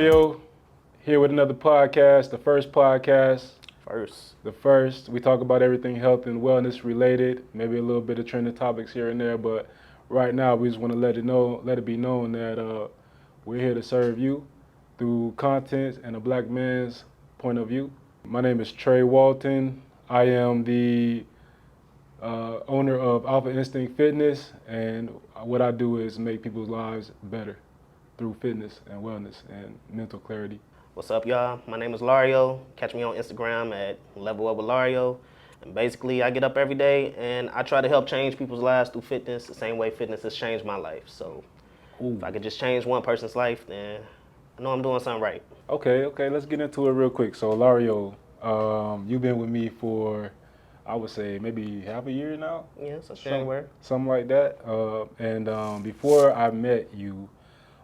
Lario here with another podcast, the first podcast. First. The first. We talk about everything health and wellness related, maybe a little bit of trending topics here and there, but right now we just want to let it be known that we're here to serve you through content and a black man's point of view. My name is Trey Walton. I am the owner of Alpha Instinct Fitness, and what I do is make people's lives better through fitness and wellness and mental clarity. What's up, y'all? My name is Lario. Catch me on Instagram at Level Up with Lario. And basically, I get up every day and I try to help change people's lives through fitness the same way fitness has changed my life. So if I could just change one person's life, then I know I'm doing something right. Okay, let's get into it real quick. So, Lario, you've been with me for, I would say, maybe half a year now? Yeah, since January. Something like that. And before I met you,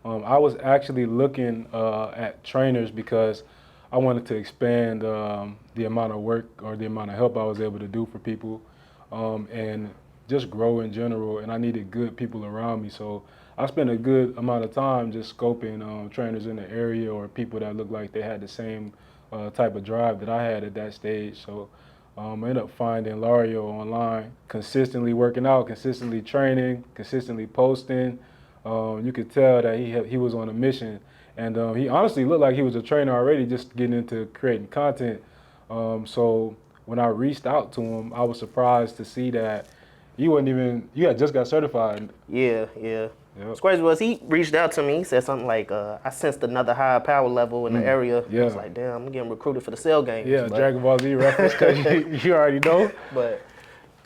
I was actually looking at trainers because I wanted to expand the amount of work or the amount of help I was able to do for people and just grow in general. And I needed good people around me. So I spent a good amount of time just scoping trainers in the area or people that looked like they had the same type of drive that I had at that stage. So I ended up finding Lario online, consistently working out, consistently training, consistently posting. You could tell that he was on a mission, and he honestly looked like he was a trainer already, just getting into creating content. So when I reached out to him, I was surprised to see that you had just got certified. Yeah. Yep. What's crazy was he reached out to me. He said something like, I sensed another higher power level in the area. Yeah. I was like, damn, I'm getting recruited for the Cell games. Yeah, Dragon Ball Z reference, because you already know. But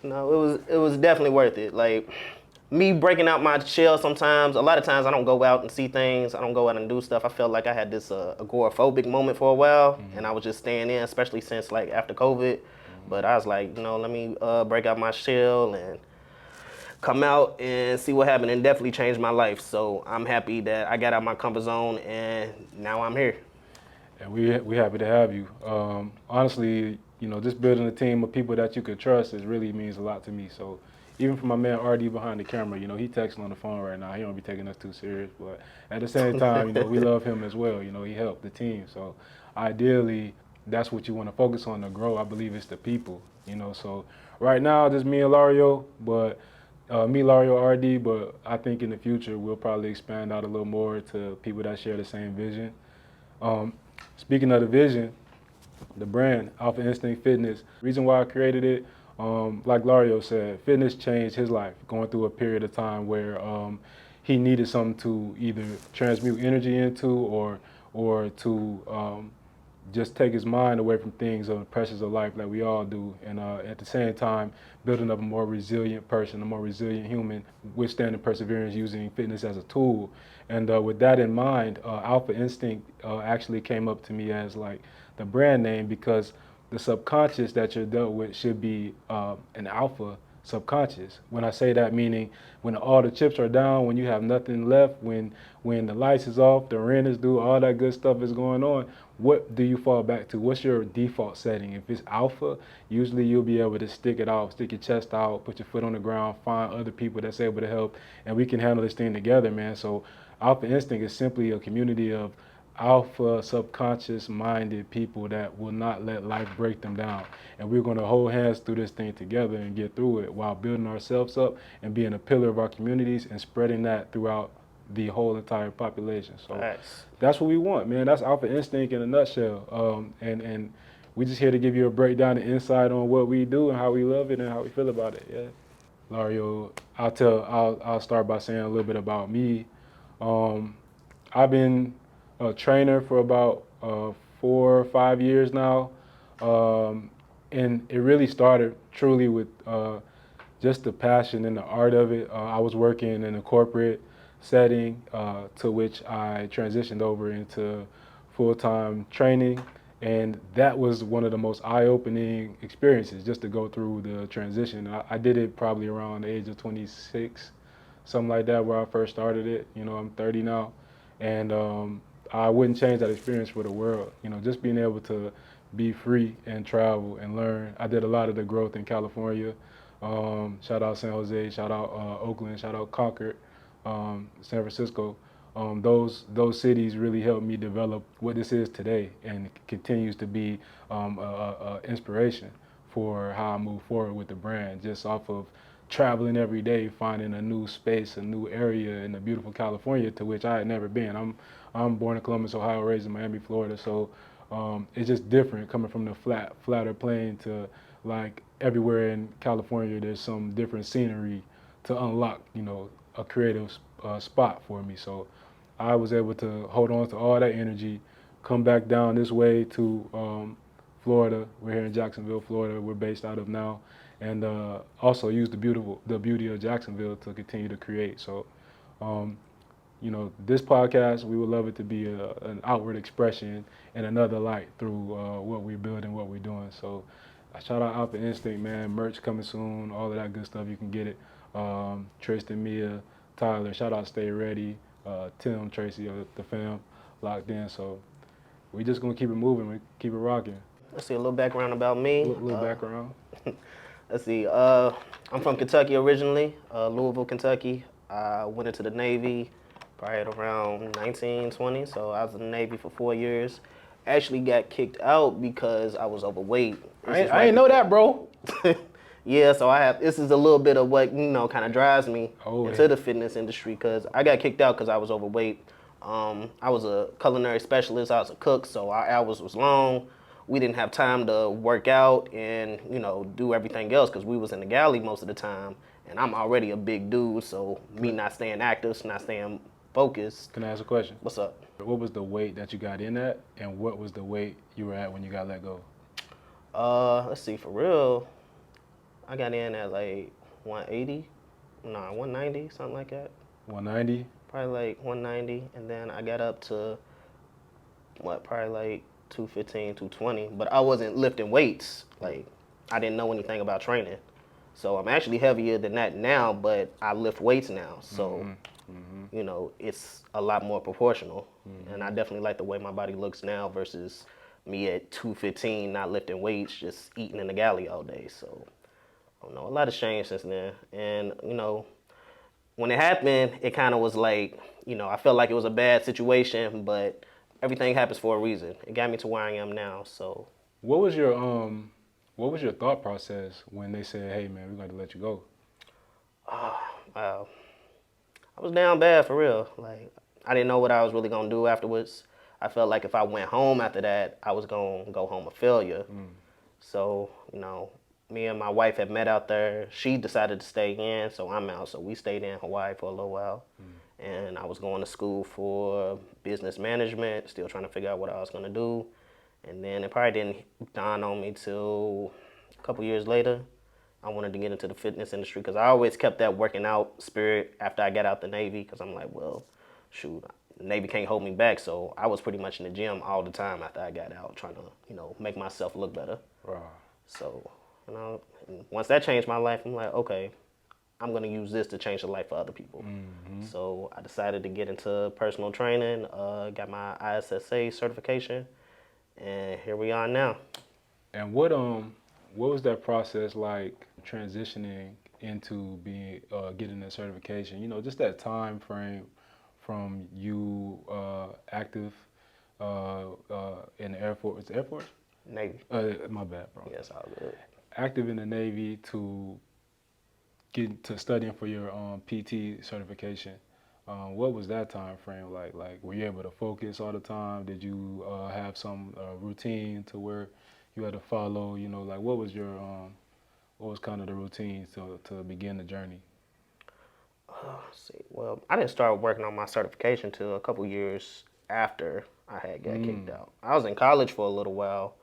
no, it was definitely worth it. Like me breaking out my shell sometimes, a lot of times I don't go out and see things. I don't go out and do stuff. I felt like I had this agoraphobic moment for a while, and I was just staying in, especially since like after COVID. But I was like, let me break out my shell and come out and see what happened, and definitely changed my life. So I'm happy that I got out my comfort zone and now I'm here. And we happy to have you. Honestly, just building a team of people that you could trust really means a lot to me. So even for my man RD behind the camera, he texting on the phone right now. He don't be taking us too serious, but at the same time, we love him as well. He helped the team. So ideally, that's what you want to focus on to grow. I believe it's the people. So right now, just me and Lario, but me, Lario, RD. But I think in the future we'll probably expand out a little more to people that share the same vision. Speaking of the vision, the brand, Alpha Instinct Fitness, reason why I created it, like Lario said, fitness changed his life, going through a period of time where he needed something to either transmute energy into or to just take his mind away from things of the pressures of life like we all do, and at the same time building up a more resilient person, a more resilient human, withstanding perseverance using fitness as a tool. And with that in mind, Alpha Instinct actually came up to me as like the brand name, because the subconscious that you're dealt with should be an alpha subconscious. When I say that, meaning when all the chips are down, when you have nothing left, when the lights is off, the rent is due, all that good stuff is going on, what do you fall back to? What's your default setting? If it's alpha, usually you'll be able to stick it out, stick your chest out, put your foot on the ground, find other people that's able to help, and we can handle this thing together, man. So Alpha Instinct is simply a community of alpha subconscious minded people that will not let life break them down, and we're going to hold hands through this thing together and get through it while building ourselves up and being a pillar of our communities and spreading that throughout the whole entire population. So Nice. That's what we want, man. That's Alpha Instinct in a nutshell. And we just here to give you a breakdown and insight on what we do and how we love it and how we feel about it. Yeah, Lario, I'll start by saying a little bit about me. I've been a trainer for about 4 or 5 years now, and it really started truly with just the passion and the art of it. I was working in a corporate setting to which I transitioned over into full-time training, and that was one of the most eye-opening experiences, just to go through the transition. I did it probably around the age of 26, something like that, where I first started it. I'm 30 now, and I wouldn't change that experience for the world. Just being able to be free and travel and learn. I did a lot of the growth in California. Shout out San Jose, shout out Oakland, shout out Concord, San Francisco. those cities really helped me develop what this is today, and it continues to be inspiration for how I move forward with the brand, just off of traveling every day, finding a new space, a new area in the beautiful California to which I had never been. I'm born in Columbus, Ohio, raised in Miami, Florida, so it's just different coming from the flatter plane to like everywhere in California. There's some different scenery to unlock, a creative spot for me. So I was able to hold on to all that energy, come back down this way to Florida. We're here in Jacksonville, Florida. We're based out of now, and also use the beauty of Jacksonville to continue to create. So, um, this podcast, we would love it to be an outward expression and another light through what we're building, what we're doing. So, shout out Alpha Instinct, man. Merch coming soon, all of that good stuff. You can get it. Tristan, Mia, Tyler, shout out Stay Ready, Tim, Tracy, the fam, locked in. So, we just gonna keep it moving, we keep it rocking. Let's see a little background about me. Little background. Let's see. I'm from Kentucky originally, Louisville, Kentucky. I went into the Navy probably at around 1920, so I was in the Navy for 4 years. Actually got kicked out because I was overweight. I ain't know that, bro. Yeah, so this is a little bit of what, kind of drives me into the fitness industry, because I got kicked out because I was overweight. I was a culinary specialist. I was a cook, so our hours was long. We didn't have time to work out and, do everything else because we was in the galley most of the time. And I'm already a big dude, so me not staying active, not staying focused. Can I ask a question? What's up? What was the weight that you got in at, and what was the weight you were at when you got let go? Let's see, for real, I got in at like 180, 190, something like that. 190? Probably like 190, and then I got up to, probably like 215, 220, but I wasn't lifting weights. Like, I didn't know anything about training. So I'm actually heavier than that now, but I lift weights now. So, it's a lot more proportional. And I definitely like the way my body looks now versus me at 215, not lifting weights, just eating in the galley all day. So, I don't know, a lot has changed since then. And, when it happened, it kind of was like, I felt like it was a bad situation, but everything happens for a reason. It got me to where I am now. So, what was your thought process when they said, "Hey, man, we're going to let you go"? Wow. I was down bad for real. Like, I didn't know what I was really gonna do afterwards. I felt like if I went home after that, I was gonna go home a failure. So, me and my wife had met out there. She decided to stay in, so I'm out. So we stayed in Hawaii for a little while. And I was going to school for business management, still trying to figure out what I was gonna do. And then it probably didn't dawn on me till a couple years later. I wanted to get into the fitness industry because I always kept that working out spirit after I got out the Navy, because I'm like, well, shoot, the Navy can't hold me back. So I was pretty much in the gym all the time after I got out, trying to, make myself look better. Wow. So, and once that changed my life, I'm like, okay, I'm going to use this to change the life of other people. So I decided to get into personal training, got my ISSA certification, and here we are now. And what was that process like, transitioning into being getting that certification? Just that time frame from you active in the Air Force. Is it Air Force? Navy. My bad, bro. Yes, all good. Active in the Navy to get to studying for your PT certification. What was that time frame like? Like, were you able to focus all the time? Did you have some routine to where you had to follow? Like, what was kind of the routine to begin the journey? Let's see. Well, I didn't start working on my certification till a couple years after I had got kicked out. I was in college for a little while,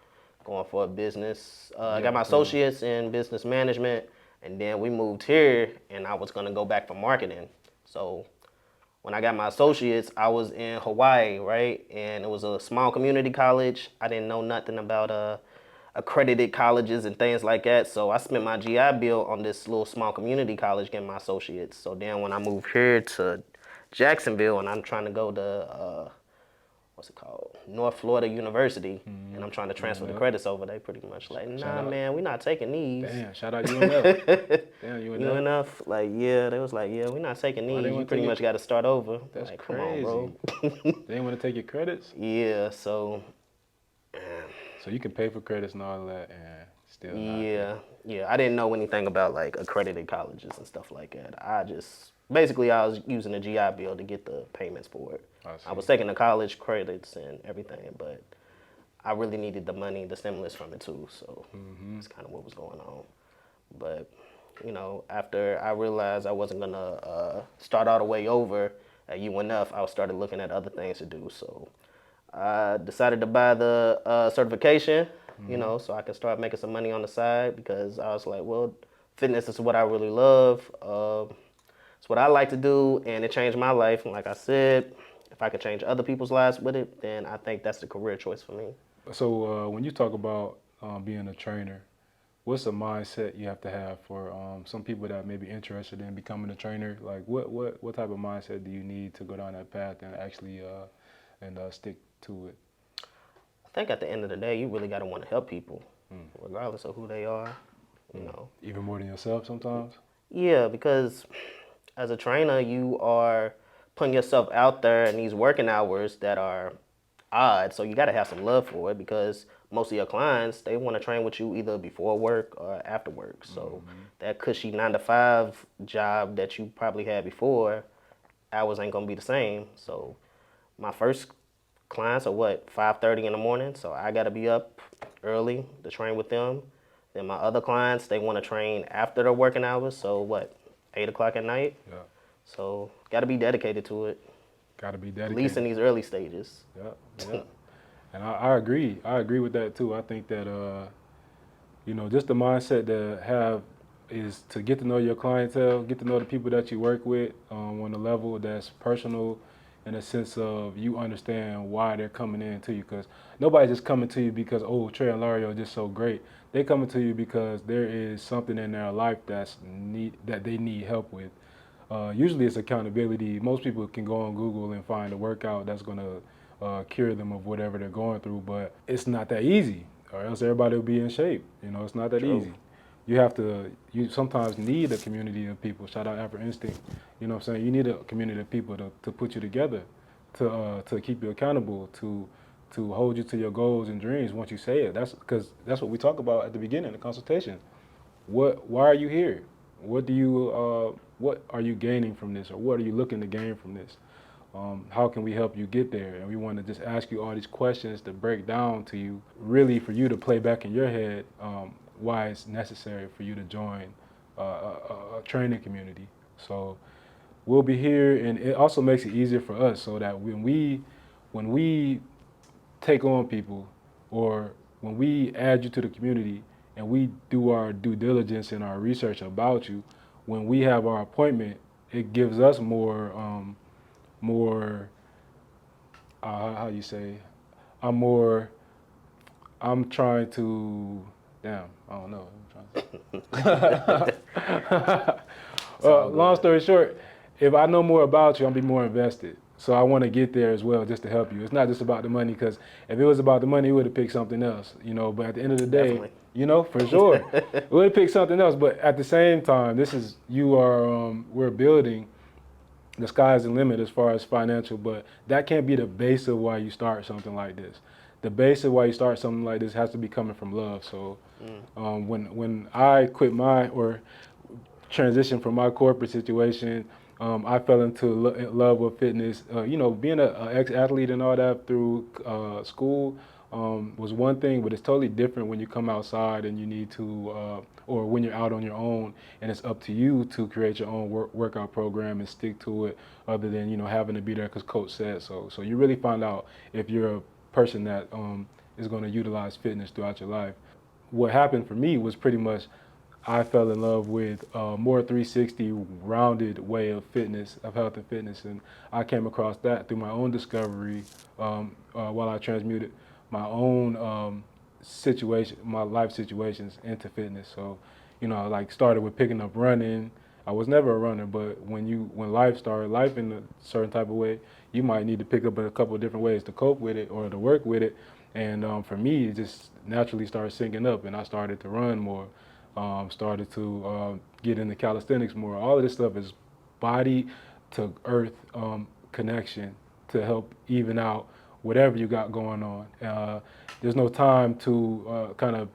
going for a business. I got my associates in business management, and then we moved here, and I was gonna go back for marketing. So when I got my associates, I was in Hawaii, right? And it was a small community college. I didn't know nothing about accredited colleges and things like that. So I spent my GI Bill on this little small community college getting my associates. So then when I moved here to Jacksonville and I'm trying to go to, what's it called, North Florida University, and I'm trying to transfer the UNF. credits over. They pretty much like, Shout nah, out. man, we not taking these. Damn, shout out UNF. Damn, UNF. UNF, like, yeah, they was like, yeah, we're not taking Why they these. You want to pretty take much it? got to start over. That's Like, come on, bro. crazy. They didn't want to take your credits? Yeah, so So you can pay for credits and all that and still not. yeah, I didn't know anything about like accredited colleges and stuff like that. Basically I was using the GI Bill to get the payments for it. I was taking the college credits and everything, but I really needed the money, the stimulus from it too. So that's kind of what was going on. But you know, after I realized I wasn't gonna start all the way over at UNF, I started looking at other things to do. So I decided to buy the certification, you know, so I could start making some money on the side because I was like, well, fitness is what I really love. It's what I like to do, and it changed my life. And like I said, if I could change other people's lives with it, then I think that's the career choice for me. So when you talk about being a trainer, what's a mindset you have to have for some people that may be interested in becoming a trainer? Like what type of mindset do you need to go down that path and actually stick to it? I think at the end of the day, you really got to want to help people, regardless of who they are, you know. Even more than yourself sometimes? Yeah, because as a trainer, you are putting yourself out there in these working hours that are odd. So you got to have some love for it because most of your clients, they want to train with you either before work or after work. So that cushy 9 to 5 job that you probably had before, hours ain't going to be the same. So my first clients are 5:30 in the morning. So I got to be up early to train with them. Then my other clients, they want to train after their working hours. So 8 o'clock at night. Yeah. So got to be dedicated to it. Got to be At dedicated. least in these early stages. Yeah. And I agree. I agree with that too. I think that you know, just the mindset to have is to get to know your clientele, get to know the people that you work with on a level that's personal, in a sense of you understand why they're coming in to you. Because nobody's just coming to you because, oh, Trey and Larry are just so great. They're coming to you because there is something in their life that they need help with. Usually it's accountability. Most people can go on Google and find a workout that's going to cure them of whatever they're going through, but it's not that easy, or else everybody will be in shape. You know, it's not that True. easy. You sometimes need a community of people. Shout out Afro Instinct. You know what I'm saying? You need a community of people to put you together, to keep you accountable, to hold you to your goals and dreams once you say it. That's because that's what we talk about at the beginning of the consultation. Why are you here? What are you gaining from this, or what are you looking to gain from this? How can we help you get there? And we want to just ask you all these questions to break down to you, really for you to play back in your head why it's necessary for you to join a training community. So we'll be here, and it also makes it easier for us so that when we take on people, or when we add you to the community and we do our due diligence and our research about you, when we have our appointment, it gives us more how you say, I'm trying to, damn, I don't know. Long story short, if I know more about you, I'll be more invested. So I want to get there as well, just to help you. It's not just about the money, because if it was about the money, we would have picked something else, you know. But at the end of the day, Definitely. you know, for sure, we would have picked something else. But at the same time, we're building. The sky's the limit as far as financial, but that can't be the base of why you start something like this. The base of why you start something like this has to be coming from love. So when I quit or transitioned from my corporate situation, I fell into love with fitness. You know, being an ex-athlete and all that through school was one thing, but it's totally different when you come outside and you need to, or when you're out on your own and it's up to you to create your own workout program and stick to it, other than, you know, having to be there because coach said so. So you really find out if you're a person that is going to utilize fitness throughout your life. What happened for me was pretty much I fell in love with a more 360 rounded way of fitness, of health and fitness, and I came across that through my own discovery while I transmuted my own my life situations into fitness. So, you know, I like started with picking up running, I was never a runner, but when life started, life in a certain type of way, you might need to pick up a couple of different ways to cope with it or to work with it. And for me, it just naturally started syncing up, and I started to run more, started to get into calisthenics more. All of this stuff is body to earth connection to help even out whatever you got going on. There's no time to kind of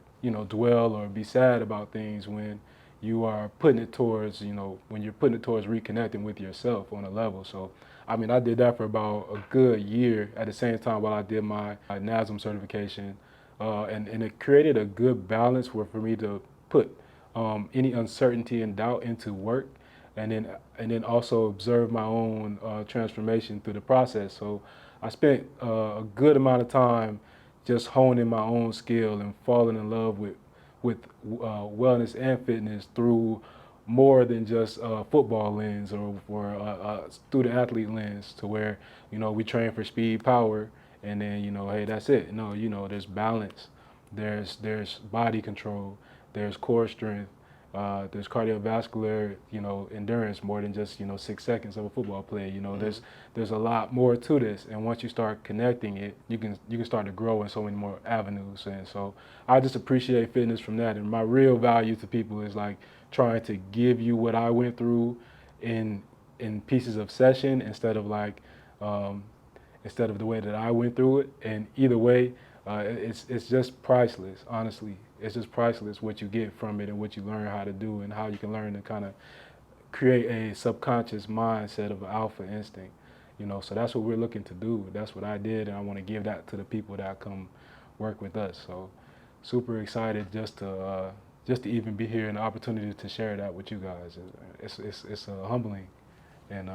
dwell or be sad about things when you are putting it towards when you're putting it towards reconnecting with yourself on a level. So I mean, I did that for about a good year at the same time while I did my NASM certification, and it created a good balance for me to put any uncertainty and doubt into work, and then also observe my own transformation through the process. So I spent a good amount of time just honing my own skill and falling in love with wellness and fitness through more than just a football lens or a student athlete lens, to where we train for speed, power, and then hey, that's it. No, there's balance, there's body control, there's core strength, there's cardiovascular, endurance, more than just 6 seconds of a football play. There's a lot more to this, and once you start connecting it, you can start to grow in so many more avenues. And so I just appreciate fitness from that. And my real value to people is like trying to give you what I went through in pieces of session, um, instead of the way that I went through it. And either way, it's just priceless. Honestly, it's just priceless what you get from it and what you learn how to do and how you can learn to kind of create a subconscious mindset of an alpha instinct. So that's what we're looking to do. That's what I did, and I want to give that to the people that come work with us. So super excited just to even be here and the opportunity to share that with you guys. It's humbling, and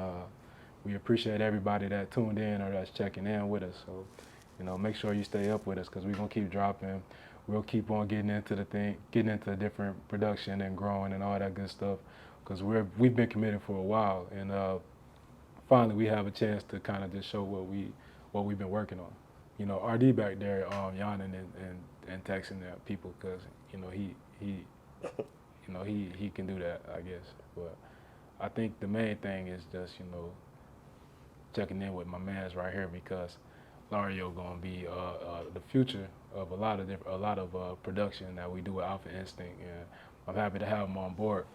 we appreciate everybody that tuned in or that's checking in with us. So make sure you stay up with us, because we're gonna keep dropping. We'll keep on getting into different production and growing and all that good stuff, because we've been committed for a while, and finally we have a chance to kind of just show what we've been working on. RD back there, yawning and texting at people, because he can do that, I guess. But I think the main thing is just checking in with my man's right here, because Lario gonna be the future of a lot of production that we do with Alpha Instinct, and I'm happy to have him on board.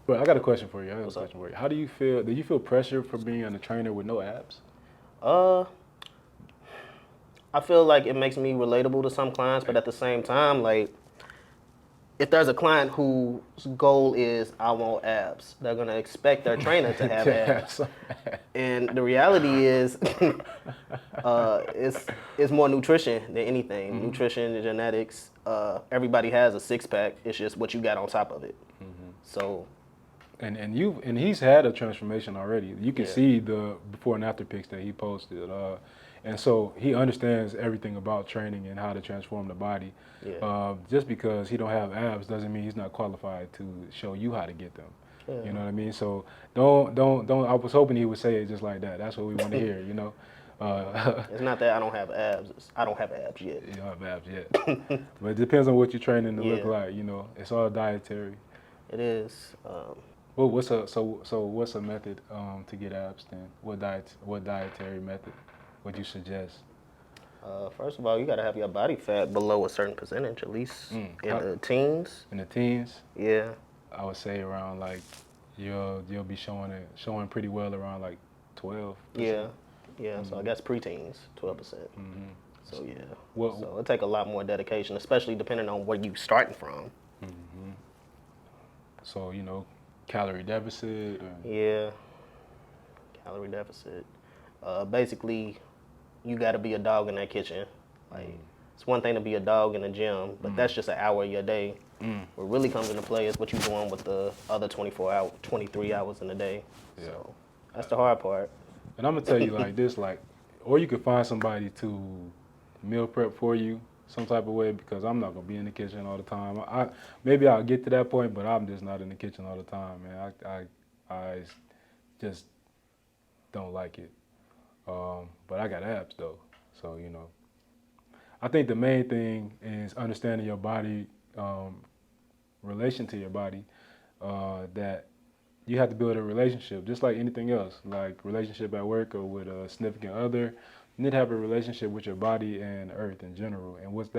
But I got a question for you. What's up? How do you feel? Do you feel pressure for being a trainer with no abs? Uh, I feel like it makes me relatable to some clients, but at the same time, like, if there's a client whose goal is I want abs, they're gonna expect their trainer to have abs. And the reality is, it's more nutrition than anything. Mm-hmm. Nutrition and genetics. Everybody has a six pack. It's just what you got on top of it. Mm-hmm. So, And he's had a transformation already. You can yeah, see the before and after pics that he posted, and so he understands everything about training and how to transform the body. yeah, Just because he don't have abs doesn't mean he's not qualified to show you how to get them. yeah. You know what I mean? So don't. I was hoping he would say it just like that. That's what we want to hear. It's not that I don't have abs. I don't have abs yet. You don't have abs yet, but it depends on what you're training to look Yeah. like. It's all dietary. It is. Well, what's a method to get abs then? What dietary method would you suggest? First of all, you got to have your body fat below a certain percentage, at least in How- the teens. In the teens, Yeah, I would say around like you'll be showing pretty well around like 12. yeah, yeah. So I guess preteens, 12%. Mm-hmm. So yeah. What? So it take a lot more dedication, especially depending on where you starting from. Mm-hmm. So calorie deficit. Yeah, calorie deficit. Basically, you got to be a dog in that kitchen. Like, it's one thing to be a dog in the gym, but that's just an hour of your day. What really comes into play is what you're doing with the other 23 hours in a day. Yeah. So that's the hard part. And I'm gonna tell you like this, or you could find somebody to meal prep for you some type of way, because I'm not gonna be in the kitchen all the time. Maybe I'll get to that point, but I'm just not in the kitchen all the time, man. I just don't like it. But I got abs though, so I think the main thing is understanding your body, relation to your body, that you have to build a relationship, just like anything else, like relationship at work or with a significant other. You need to have a relationship with your body and earth in general. And what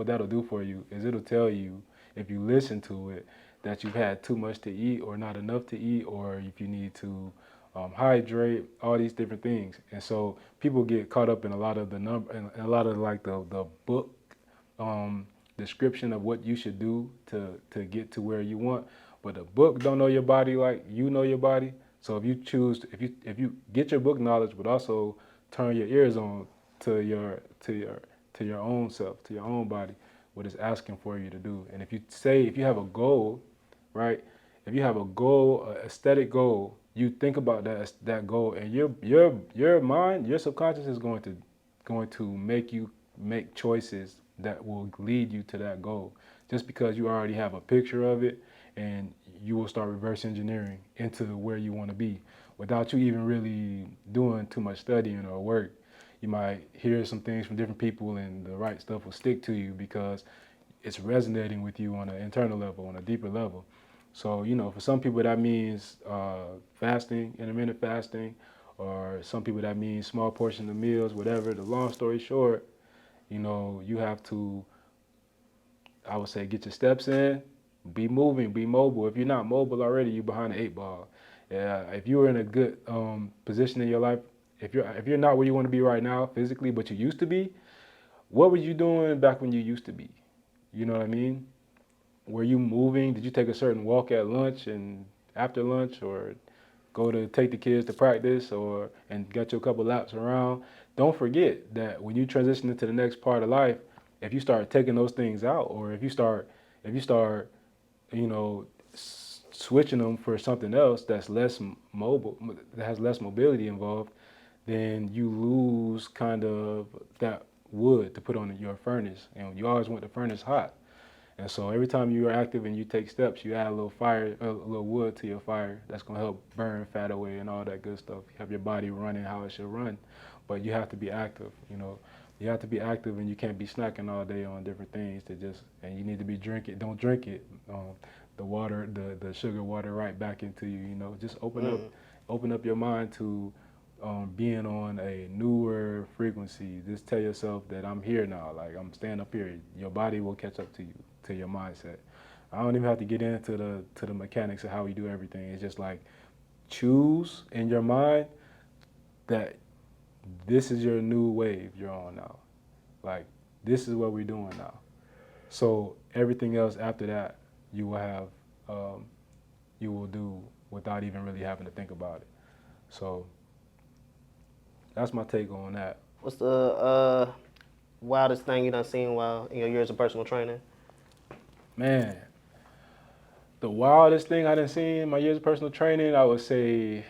that'll do for you is it'll tell you, if you listen to it, that you've had too much to eat or not enough to eat, or if you need to hydrate, all these different things. And so people get caught up in a lot of the number and a lot of like the book um, description of what you should do to get to where you want. But the book don't know your body like you know your body. So if you choose, if you get your book knowledge, but also turn your ears on to your own self, to your own body, what it's asking for you to do. And if you have a goal, right? If you have a goal, a aesthetic goal, you think about that goal, and your mind, your subconscious is going to make you make choices that will lead you to that goal. Just because you already have a picture of it, and you will start reverse engineering into where you want to be without you even really doing too much studying or work. You might hear some things from different people, and the right stuff will stick to you because it's resonating with you on an internal level, on a deeper level. So, for some people that means fasting, intermittent fasting, or some people that means small portion of meals, whatever. The long story short, you have to, I would say, get your steps in, be moving, be mobile. If you're not mobile already, you're behind the eight ball. Yeah, if you were in a good position in your life, if you're not where you want to be right now physically, but you used to be, what were you doing back when you used to be? You know what I mean? Were you moving? Did you take a certain walk at lunch and after lunch, or go to take the kids to practice, or and get you a couple laps around? Don't forget that when you transition into the next part of life, if you start taking those things out, or if you start, you know, switching them for something else that's less mobile, that has less mobility involved, then you lose kind of that wood to put on your furnace, and you always want the furnace hot. And so every time you are active and you take steps, you add a little fire, a little wood to your fire. That's gonna help burn fat away and all that good stuff. You have your body running how it should run, but you have to be active. You have to be active, and you can't be snacking all day on different things. And you need to be drinking. Don't drink it. The water, the sugar water, right back into you. Just open up your mind to being on a newer frequency. Just tell yourself that I'm here now. Like, I'm staying up here. Your body will catch up to you, to your mindset. I don't even have to get into the mechanics of how we do everything. It's just like, choose in your mind that this is your new wave you're on now. Like, this is what we're doing now. So everything else after that, you will have, you will do without even really having to think about it. So that's my take on that. What's the wildest thing you done seen while in your years of personal training? Man, the wildest thing I done seen in my years of personal training, I would say,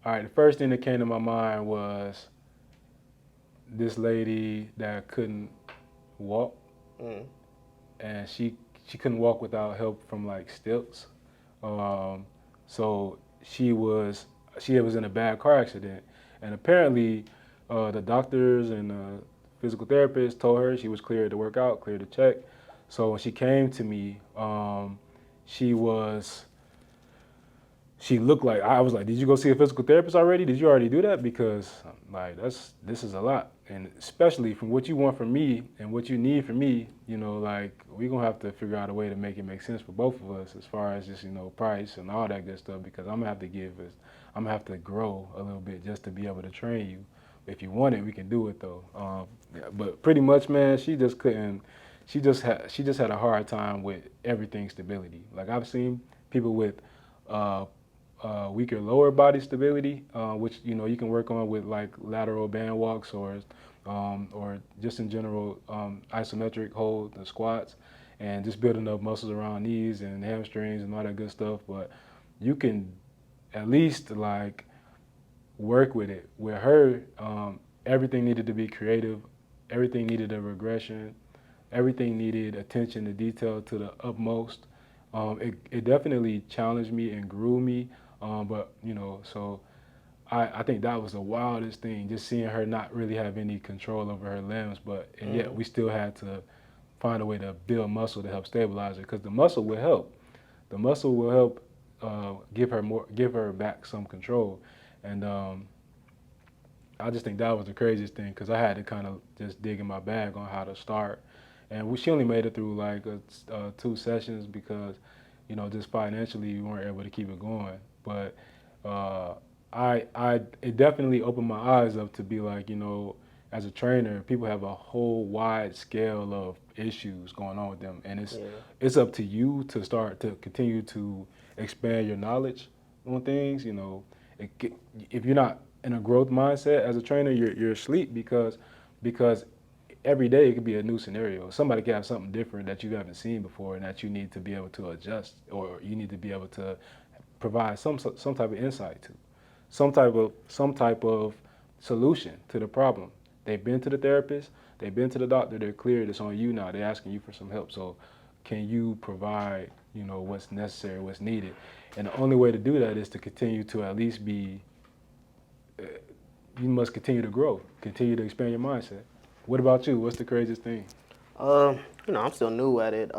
all right, the first thing that came to my mind was this lady that couldn't walk, Mm. and she couldn't walk without help from like stilts. So she was in a bad car accident, and apparently the doctors and the physical therapist told her she was cleared to work out, cleared to check. So when she came to me, she was she looked like, I was like, did you go see a physical therapist already? Did you already do that? Because like, this is a lot, and especially from what you want from me and what you need from me, like, we're gonna have to figure out a way to make it make sense for both of us as far as just price and all that good stuff. Because I'm gonna have to grow a little bit just to be able to train you. If you want it, we can do it though. Yeah, but pretty much, man, she just couldn't. She just had a hard time with everything stability. Like, I've seen people with uh, weaker lower body stability, which you can work on with like lateral band walks, or just in general isometric hold, the squats, and just building up muscles around knees and hamstrings and all that good stuff. But you can at least like work with it. With her, everything needed to be creative, everything needed a regression, everything needed attention to detail to the utmost. It definitely challenged me and grew me, but so I think that was the wildest thing, just seeing her not really have any control over her limbs, and yet we still had to find a way to build muscle to help stabilize her, because the muscle will help. The muscle will help give her back some control, and I just think that was the craziest thing because I had to kind of just dig in my bag on how to start, and she only made it through like 2 sessions because, just financially we weren't able to keep it going. But uh, it definitely opened my eyes up to be like, as a trainer, people have a whole wide scale of issues going on with them, and Yeah. it's up to you to start to continue to expand your knowledge on things. If you're not in a growth mindset as a trainer, you're asleep because every day it could be a new scenario. Somebody could have something different that you haven't seen before, and that you need to be able to adjust, or you need to be able to provide some type of insight to, some type of solution to the problem. They've been to the therapist, they've been to the doctor, they're cleared. It's on you now. They're asking you for some help. So, can you provide what's necessary, what's needed? And the only way to do that is to continue to at least be. You must continue to grow, continue to expand your mindset. What about you? What's the craziest thing? I'm still new at it.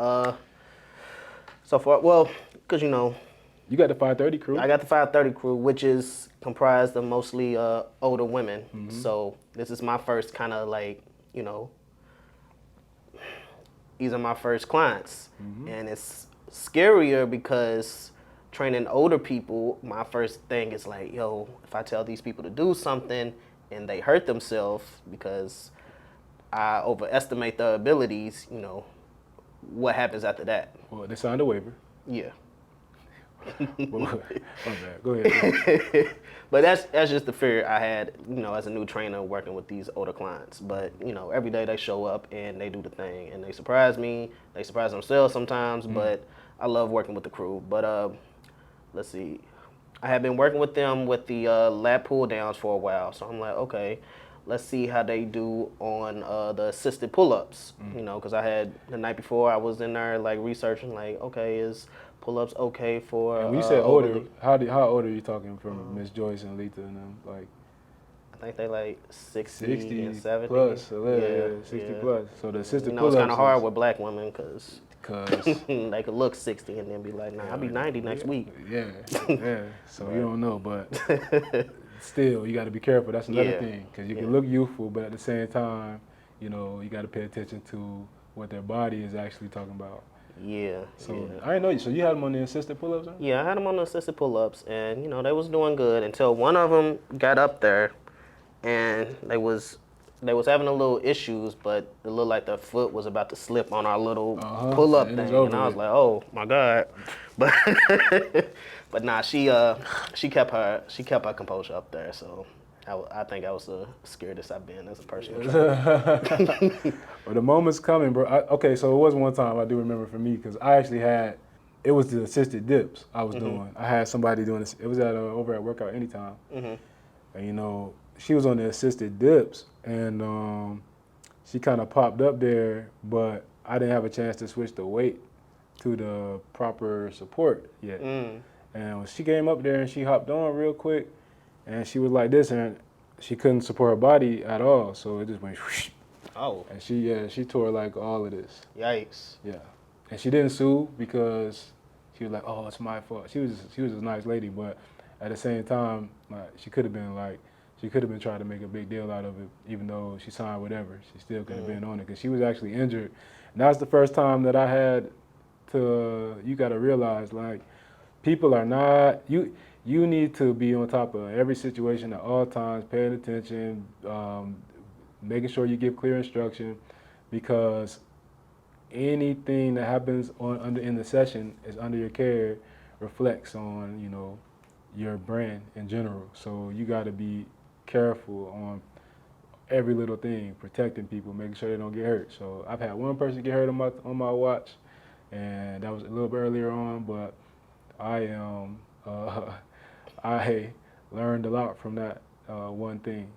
So far, well, because You got the 530 crew. I got the 530 crew, which is comprised of mostly older women. So this is my first kind of like, these are my first clients. And it's scarier because training older people, my first thing is like, yo, if I tell these people to do something and they hurt themselves because I overestimate their abilities, what happens after that? Well, they signed a waiver. Yeah. My bad. Go ahead. But that's just the fear I had, as a new trainer working with these older clients. But, every day they show up and they do the thing and they surprise me. They surprise themselves sometimes, but I love working with the crew. But let's see. I have been working with them with the lat pull downs for a while. So I'm like, okay, let's see how they do on the assisted pull-ups. Because I had the night before I was in there like researching like, okay, is pull-ups okay for? And when you said older, how old are you talking from Miss Joyce and Letha and them? Like, I think they like 60 60 and 70 plus, so yeah, 60 plus. So the assisted it's pull-ups kind of hard with black women because because they could look 60 and then be like, nah, I'll be 90 next week. yeah. So you don't know, but still, you got to be careful. That's another Yeah. thing, because you can look youthful, but at the same time, you got to pay attention to what their body is actually talking about. Yeah. So yeah. I didn't know you. So you had them on the assisted pull-ups? Huh? Yeah, I had them on the assisted pull-ups, and they was doing good until one of them got up there, and they was having a little issues, but it looked like their foot was about to slip on our little pull-up And it's thing, over and I was with. like, oh my god, but but nah, she kept her composure up there, so I think I was the scariest I've been as a personal trainer. Well, the moment's coming, bro. Okay, so it was one time I do remember for me because I actually it was the assisted dips I was doing. I had somebody doing this. It was over at Workout Anytime. And she was on the assisted dips, and she kind of popped up there, but I didn't have a chance to switch the weight to the proper support yet. And when she came up there and she hopped on real quick, and she was like this, and she couldn't support her body at all, so it just went whoosh. Oh, And she tore like all of this. yikes! Yeah, and she didn't sue because she was like, oh, it's my fault. She was a nice lady, but at the same time, like, she could have been trying to make a big deal out of it, even though she signed whatever. She still could have been on it because she was actually injured. And that's the first time that I had to. You got to realize, like, people are not you. You need to be on top of every situation at all times, paying attention, making sure you give clear instruction, because anything that happens in the session is under your care reflects on your brand in general. So you got to be careful on every little thing, protecting people, making sure they don't get hurt. So I've had one person get hurt on my watch, and that was a little bit earlier on, but I am I learned a lot from that one thing.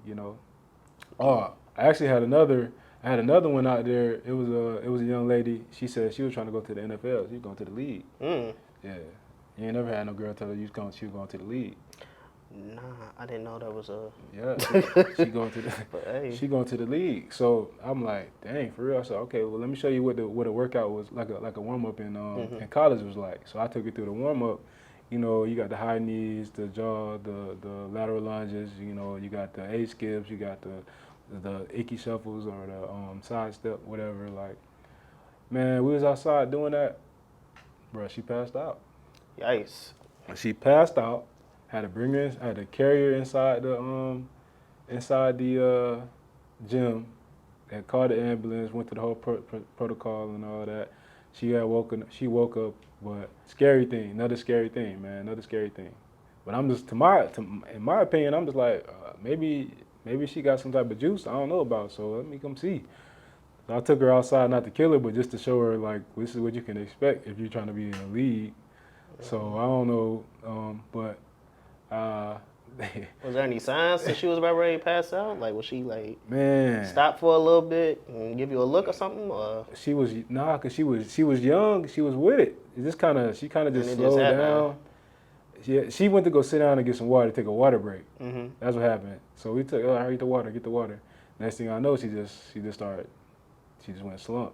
Oh, I actually had another. I had another one out there. It was a young lady. She said she was trying to go to the NFL. She was going to the league. Yeah. You ain't never had no girl tell her she was going to the league. Nah, I didn't know that was a. Yeah. She going to the. But hey. She going to the league. So I'm like, dang, for real. I said, okay, well, let me show you what a workout was like a warm up in college was like. So I took her through the warm up. You know, you got the high knees, the jaw, the lateral lunges. You know, you got the A skips, you got the icky shuffles or the side step, whatever. Like, man, we was outside doing that, bro. She passed out. Yikes. She passed out. Had to bring her, had to carry her inside the gym. Had called the ambulance, went through the whole protocol and all that. She had woken. She woke up, but scary thing. Another scary thing, man. Another scary thing. But I'm just in my opinion, I'm just like maybe she got some type of juice I don't know about. So let me come see. So I took her outside, not to kill her, but just to show her like this is what you can expect if you're trying to be in the league. So I don't know, but Was there any signs that she was about ready to pass out? Like, was she like man, stop for a little bit and give you a look or something? Or she was cause she was young, she was with it. She kind of And just it just slowed happened. down. She went to go sit down and get some water, take a water break. Mm-hmm. That's what happened. So we took, get the water. Next thing I know, she just went slump.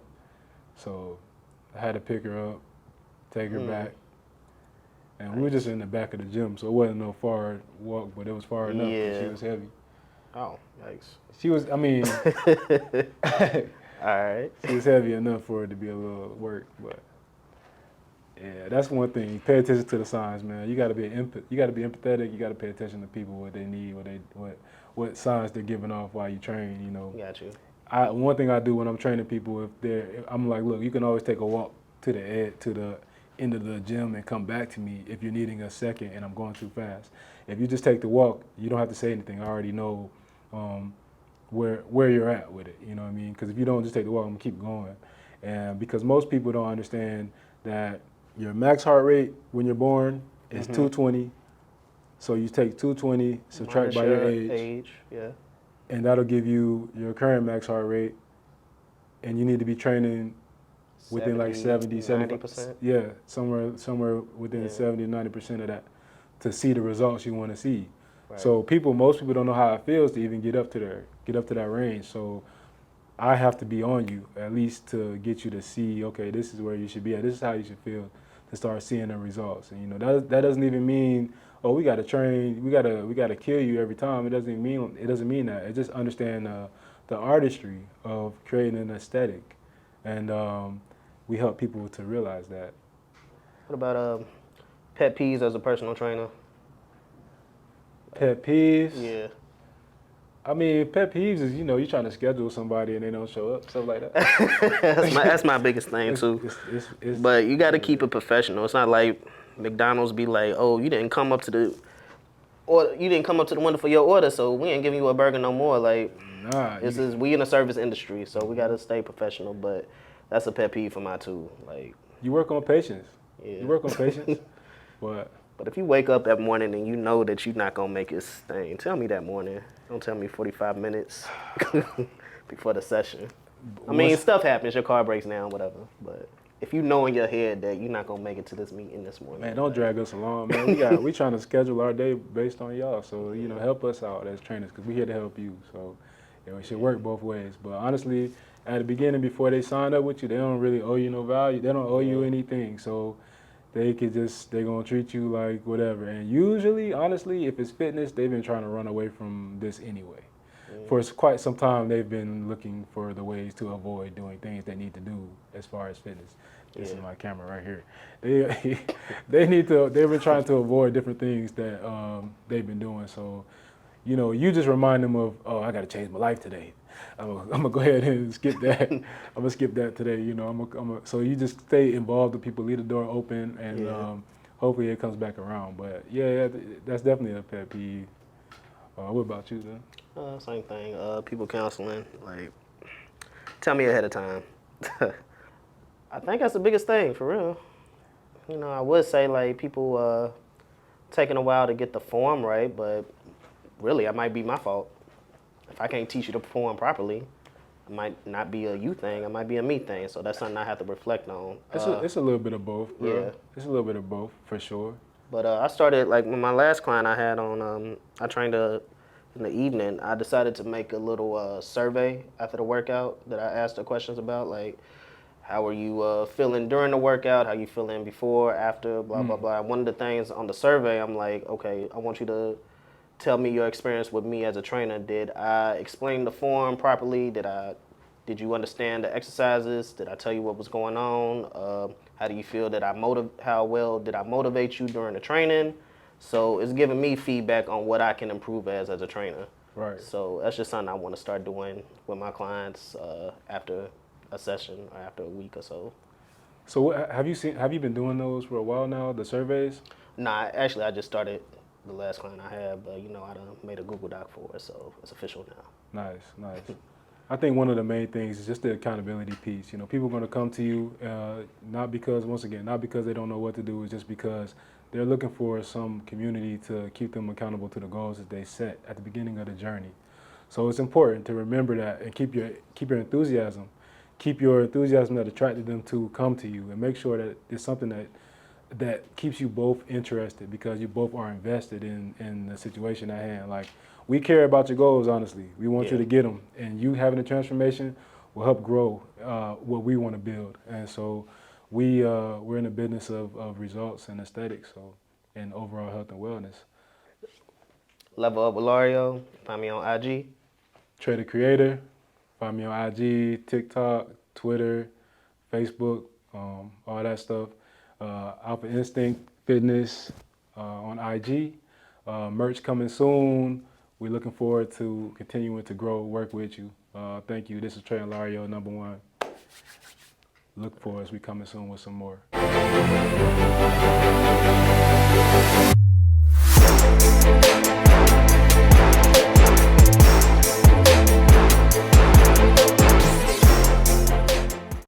So I had to pick her up, take her back. And we were just in the back of the gym, so it wasn't no far walk, but it was far enough. Yeah. She was heavy. Oh, yikes. She was, I mean, All right. she was heavy enough for it to be a little work, but yeah, that's one thing. Pay attention to the signs, man. You gotta be empathetic. You gotta pay attention to people, what they need, what signs they're giving off while you train. You know. Got you. One thing I do when I'm training people, I'm like, look, you can always take a walk to the end of the gym and come back to me if you're needing a second and I'm going too fast. If you just take the walk, you don't have to say anything. I already know where you're at with it. You know what I mean? Because if you don't just take the walk, I'm gonna keep going. And because most people don't understand that your max heart rate when you're born is 220. So you take 220, subtract by your age, yeah. and that'll give you your current max heart rate. And you need to be training within like 70, 90%. Yeah, somewhere within 70, 90% of that to see the results you want to see. Right. So most people don't know how it feels to even get up to that range. So I have to be on you at least to get you to see, okay, this is where you should be at. This is how you should feel to start seeing the results. And you know that doesn't even mean, oh, we got to train, we got to kill you every time. It doesn't mean that. It just understand the artistry of creating an aesthetic, and we help people to realize that. What about pet peeves as a personal trainer? Pet peeves? Yeah. I mean, pet peeves is, you're trying to schedule somebody and they don't show up, stuff like that. that's my biggest thing too. But you got to keep it professional. It's not like McDonald's be like, oh, you didn't come up to the window for your order, so we ain't giving you a burger no more. Like, nah, we in the service industry, so we got to stay professional. But that's a pet peeve for my too. Like, you work on patience. Yeah. You work on patience, but if you wake up that morning and you know that you're not gonna make this thing, tell me that morning. Don't tell me 45 minutes before the session. I mean, stuff happens. Your car breaks down, whatever. But if you know in your head that you're not gonna make it to this meeting this morning, man, don't drag us along, man. We trying to schedule our day based on y'all. So help us out as trainers because we're here to help you. So it should work both ways. But honestly, at the beginning, before they sign up with you, they don't really owe you no value. They don't owe you anything. So they're gonna treat you like whatever. And usually, honestly, if it's fitness, they've been trying to run away from this anyway. For quite some time, they've been looking for the ways to avoid doing things they need to do as far as fitness. This is my camera right here. They've been trying to avoid different things that they've been doing. So, you just remind them of, oh, I got to change my life today. I'm gonna go ahead and skip that. I'm gonna skip that today. So you just stay involved with people, leave the door open, and hopefully it comes back around. But yeah, that's definitely a pet peeve. What about you, then? Same thing. People counseling, like, tell me ahead of time. I think that's the biggest thing, for real. I would say, like, people taking a while to get the form right, but really, it might be my fault. If I can't teach you to perform properly, it might not be a you thing, it might be a me thing. So that's something I have to reflect on. It's a little bit of both, bro. Yeah. It's a little bit of both, for sure. But I started, like, when my last client I had on, I trained in the evening, I decided to make a little survey after the workout that I asked her questions about, like, how are you feeling during the workout? How you feeling before, after, blah, blah, blah. One of the things on the survey, I'm like, okay, I want you to tell me your experience with me as a trainer. Did I explain the form properly? Did you understand the exercises? Did I tell you what was going on? How do you feel that how well did I motivate you during the training? So it's giving me feedback on what I can improve as a trainer. Right. So that's just something I want to start doing with my clients after a session or after a week or so. So have you been doing those for a while now, the surveys? Nah, actually, I just started the last client I had, but I done made a Google Doc for it, so it's official now. Nice, nice. I think one of the main things is just the accountability piece. People are going to come to you not because, once again, not because they don't know what to do, it's just because they're looking for some community to keep them accountable to the goals that they set at the beginning of the journey. So it's important to remember that and keep your enthusiasm. Keep your enthusiasm that attracted them to come to you, and make sure that it's something that keeps you both interested, because you both are invested in the situation at hand. Like, we care about your goals, honestly. We want you to get them, and you having a transformation will help grow what we want to build. And so we're in the business of results and aesthetics, and overall health and wellness. Level Up with Lario. Find me on IG. Trader Creator. Find me on IG, TikTok, Twitter, Facebook, all that stuff. Alpha Instinct Fitness on IG. Merch coming soon. We're looking forward to continuing to grow, work with you. Thank you. This is Trey and Lario, #1. Look for us. We coming soon with some more.